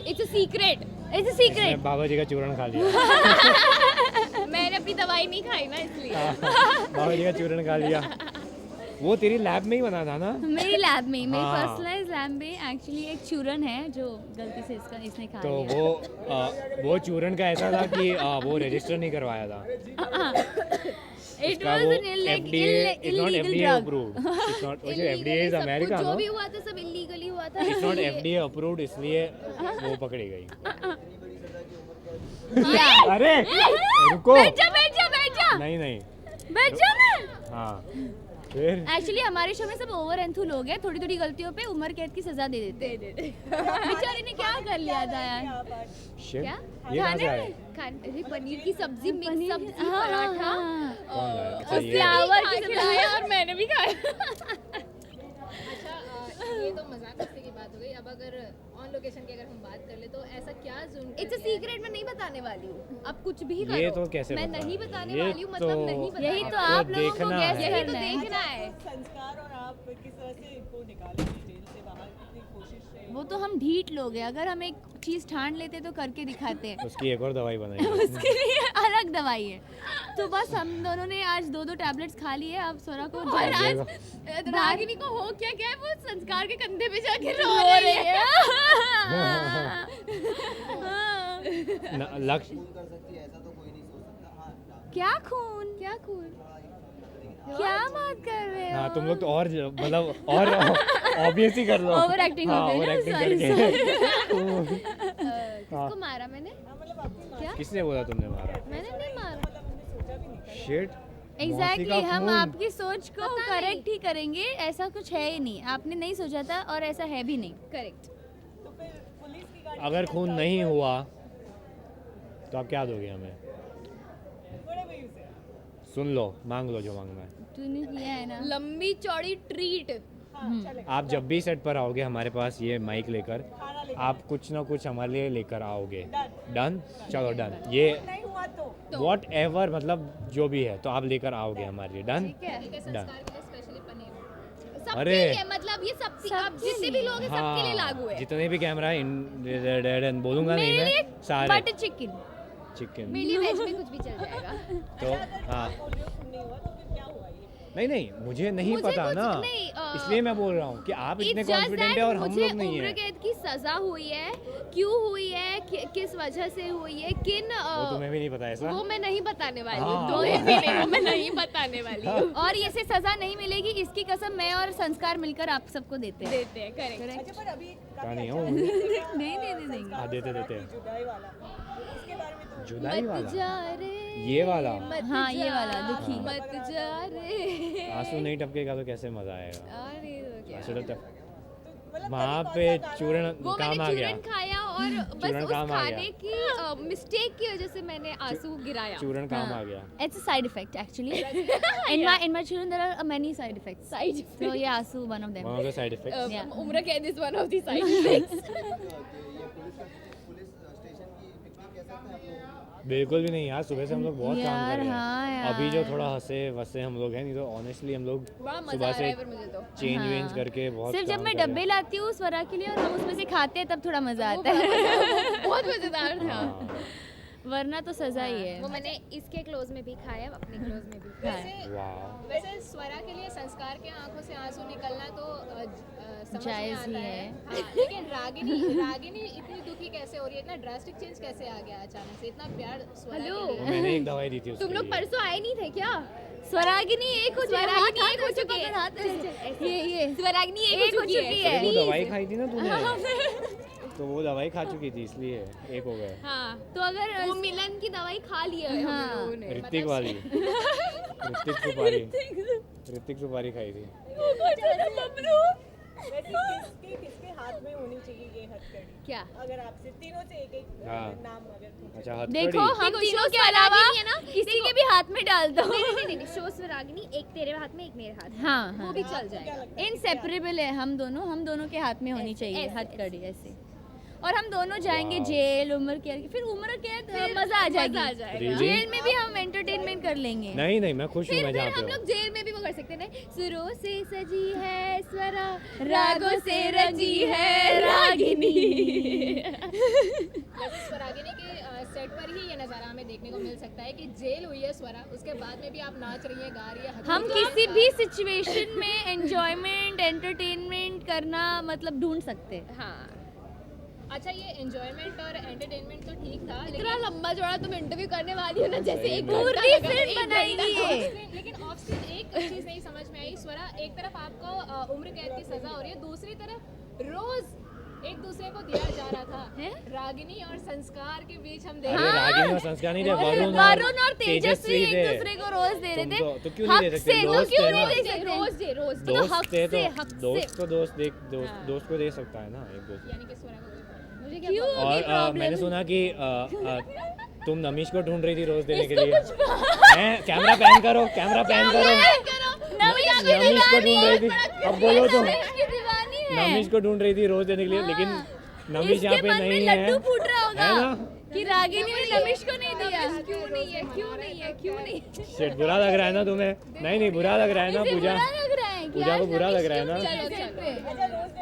It's a secret, it's a secret. Baba ji का चूर्ण खा लिया। मैंने अपनी दवाई नहीं खाई ना इसलिए। बाबा जी का चूर्ण खा लिया। वो तेरी लैब में ही बना था ना? मेरी लैब में, मेरी हाँ। पर्सनलाइज लैब में एक्चुअली एक चूरन है जो गलती से इसने खा तो लिया। वो चूर्ण का ऐसा था कि वो रजिस्टर नहीं करवाया था। It उसका was वो an FDA is not illegal FDA drug. approved. It's not Illegally FDA is सब America, कुछ जो no? भी हुआ था सब इलीगली हुआ था। It's not FDA approved, इसलिए वो पकड़ी गई। Yeah. अरे रुको। बैठ जा। नहीं नहीं। बैठ जा ना। हाँ फिर एक्चुअली हमारे शो में सब ओवर एंथू लोग हैं, थोड़ी थोड़ी गलतियों पे उम्र कैद की सजा दे देते। बेचारे ने क्या कर लिया था यार? शिट क्या? ये कहाँ से खाने आया? अरे पनीर की सब्जी, मिक्स पनीर- सब्जी, हाँ, पराठा हाँ। कौन लाया? अच्छा, और ये फ्लावर खा की के सब्जी। लाया और मैंने भी खाया। ये तो मजाक मस्ती की बात हो गई। अब अगर ऑन लोकेशन की अगर हम बात कर ले तो ऐसा क्या ज़ूम इट्स अ सीक्रेट, मैं नहीं बताने वाली हूँ। अब कुछ भी करो। ये तो कैसे मैं बताना नहीं है? बताने ये वाली हूँ, मतलब तो- नहीं बताने यही तो वाली हूँ। आप लोगों को देखना गैस है। यही तो करना है। देखना है। संस्कार और आप किस तरह से इनको निकालेंगे जेल से बाहर, कितनी कोशिश से? वो तो हम ढीठ लोग हैं, अगर हम एक चीज ठान लेते तो करके दिखाते हैं। उसकी एक और दवाई बनाई। उसके लिए अलग दवाई है। तो बस हम दोनों ने आज 2-2 टैबलेट्स खा लिए। अब सोरा को और जो- आज रागिनी को हो क्या क्या है, वो संस्कार के कंधे पे जाके रो रो रही रही है। है। लक्ष्य क्या खून? क्या खून? क्या बात कर रहे हो? हाँ तुम लोग तो और मतलब और ऑब्वियस ही कर लो। ओवर एक्टिंग हो हाँ, गई ओवर ना, एक्टिंग sorry, करके। किसको मारा मैंने? क्या? किसने बोला तुमने मारा? मैंने नहीं मारा। शिट एग्जैक्टली हम खून। आपकी सोच को पता करेक्ट ही करेंगे। ऐसा कुछ है ही नहीं, आपने नहीं सोचा था और ऐसा है भी नहीं। करेक्ट। तो फिर पुलिस की गाड़ी अगर खून नहीं हुआ तो आप क्या दोगे हमें? बड़े भैया से सुन लो, मांग लो जो मांगना है। तूने किया है ना। लंबी चौड़ी ट्रीट। हाँ चले आप जब भी सेट पर आओगे हमारे पास ये माइक लेकर, खाना लेके आप कुछ ना कुछ हमारे लिए लेकर आओगे। Done. डन? चलो डन। ये नहीं हुआ तो वॉट एवर मतलब जो भी है तो आप लेकर आओगे हमारे लिए। डन? ठीक है। डन। संस्कार के लिए स्पेशली पनीर। सबके अरे। लिए, मतलब ये सबकी, अब जितने भी लोग हैं सबके लिए लागू है। जितने भी कैमरा है बोलूंगा नहीं मेरे मैं लिए सारे बटर चिकन। चिकन। मेरे लिए वेज में कुछ भी चल जाएगा। तो हाँ बोल रहे हो तुम नहीं हुआ तो फिर क्या हुआ ये? नहीं मुझे नहीं मुझे पता कुछ ना, नहीं, इसलिए मैं बोल रहा हूँ कि आप इतने It's just कॉन्फिडेंट that है और हम मुझे लोग नहीं उम्र है। कैद की सजा हुई है, क्यों हुई है, किस वजह से हुई है, किन वो तुम्हें भी नहीं पता ऐसा? वो मैं नहीं बताने वाली हूँ। हाँ। दो ही मिले, वो मैं नहीं बताने वाली हूँ। और इसे सजा नहीं मिलेगी, इसकी कसम मैं और संस्कार मिलकर आप सबको देते हैं। देते हैं, करेक्ट। अच्छा पर अभी कहानी हो नहीं दे देंगे। हाँ देते जुदाई वाला उसके बारे में तो जुदाई मत वाला जा रे, ये वाला मत हाँ, ये जा, वाला, दुखी। मत जा रे। आंसू नहीं टपकेगा तो कैसे मजा आएगा? अरे तो क्या? आंसू तो टप मतलब वहाँ कभी पे कौन सा गाना- चूर्ण वो काम मैंने आ गया। चूरन खाया और बस चूरन उस काम आ खाने की मिस्टेक की वजह से मैंने आंसू गिराया। चूर्ण काम आ गया। It's a side effect actually. in my children there are many side effects. Side So ये आंसू one of them. One of the side effects. Yeah. उम्र कैद is one of the side effects. बिल्कुल भी नहीं यार, सुबह से हम लोग बहुत काम यार, कर रहे हैं। हाँ यार। अभी जो थोड़ा हंसे वसे हम लोग हैं, नहीं तो ऑनेस्टली हम लोग बड़ा मजा सुबह आ रहा से है पर मुझे तो। चेंज हाँ। वेंज करके बहुत सिर्फ काम जब मैं कर रहे डब्बे हैं। लाती हूँ स्वरा के लिए और हम उसमें से खाते हैं तब थोड़ा मजा वो आता है। बहुत मजेदार था। हाँ। वरना तो सजा ही है। वो मैंने इसके क्लोज में भी खाया, अपने क्लोज में भी खाया। वैसे वाह। वैसे स्वरा के लिए संस्कार के आंखों से आंसू निकलना तो समझ में जायज़ आता ही है। है। हाँ, लेकिन रागिनी इतनी दुखी कैसे हो रही है? इतना ड्रास्टिक चेंज कैसे आ गया अचानक से? इतना प्यार स्वरा हेलो। के वो लिए। मैंने एक दवाई दी थी उसके तुम लोग लिए। परसों आए नहीं थे क्या? स्वरागिनी एक हो चुकी है। स्वरागिनी एक हो हाथ चुकी है। पकड़, हाथ ऐसे। ये स्वराग्नि एक हो चुकी है। अरे वो दवाई खाई थी ना तूने, हाँ, तो वो दवाई खा चुकी थी इसलिए एक हो गए। हाँ, तो अगर वो मिलन की दवाई खा लिया है हाँ। हम लोगों ने। ऋतिक वाली ऋतिक सुपारी खाई थी। वैसे किसके हाथ में होनी चाहिए ये हथकड़ी? क्या? अगर आपसे तीनों से एक एक हाँ। नाम अगर पूछे। अच्छा हथकड़ी। देखो हम देखो, तीनों शो के अलावा स्वरागिनी है ना, किसी के भी हाथ में डाल दो। नहीं, शो स्वरागिनी एक तेरे हाथ में, एक मेरे हाथ में। हाँ वो हाँ भी चल जाएगा। इनसेपरेबल है। हम दोनों के हाथ में होनी चाहिए ऐसे, हथकड़ी ऐसे। और हम दोनों जाएंगे Wow. जेल उम्र कैद फिर उम्र कैद मजा आ जाएगी मजा आ जाएगा। Really? जेल में भी हम एंटरटेनमेंट कर लेंगे नहीं नहीं मैं खुश हूँ मैं जहाँ पे हम हूँ लोग जेल में भी वो कर सकते हैं ना, सुरों से सजी है स्वरा, रागों से रची है रागिनी वैसे स्वरागिनी के सेट पर ही ये नज़ारा हमें देखने को मिल सकता है कि जेल हुई है स्वरा, उसके बाद में भी आप नाच रही है, गा रही है। हम किसी भी सिचुएशन में एंजॉयमेंट एंटरटेनमेंट करना मतलब ढूंढ सकते हैं हाँ। अच्छा, ये एंजॉयमेंट और एंटरटेनमेंट तो ठीक था, इतना लंबा चौड़ा तुम इंटरव्यू करने वाली हो ना, जैसे एक पूरी फिल्म बनाएगी ये लेकिन ऑफ स्क्रीन एक चीज नहीं समझ में आई स्वरा, एक तरफ आपको उम्र कैद की सजा हो रही है, दूसरी तरफ रोज एक दूसरे को दिया जा रहा था। रागिनी और संस्कार के बीच हम देख अरे रागिनी और संस्कार नहीं थे, वरुण और तेजस्वी थे। एक दूसरे को रोज दे रहे तुम थे तो क्यों नहीं दे हक सकते? से, वो दोस्त क्यों है नहीं ना। दे सकते रोज तो दोस्त हक थे से, तो हक दोस्त से। को दोस्त को दे सकता है ना एक दोस्त। यानी कि स्वरा को कोई- मुझे क्या क्यों और होगी प्रॉब्लम मैंने सुना कि तुम नमीश को ढूंढ रही थी रोज देने के लिए। हैं? कैमरा पैन करो, कैमरा पैन करो। नमीश को ढूंढ रही थी, अब बोलो तो। की दीवानी है नमीश को ढूंढ रही थी रोज देने के लिए, लेकिन नमीश यहाँ इसके पे मन में नहीं है। लड्डू फूट रहा है होगा ना? कि रागिनी ने नमिश को नहीं दिया क्यों नहीं है, क्यों नहीं है, क्यों नहीं? शिट, बुरा लग रहा है ना तुम्हें? नहीं नहीं बुरा लग रहा है ना इसे पूजा? बुरा लग रहा है पूजा को बुरा लग रहा है ना? चलो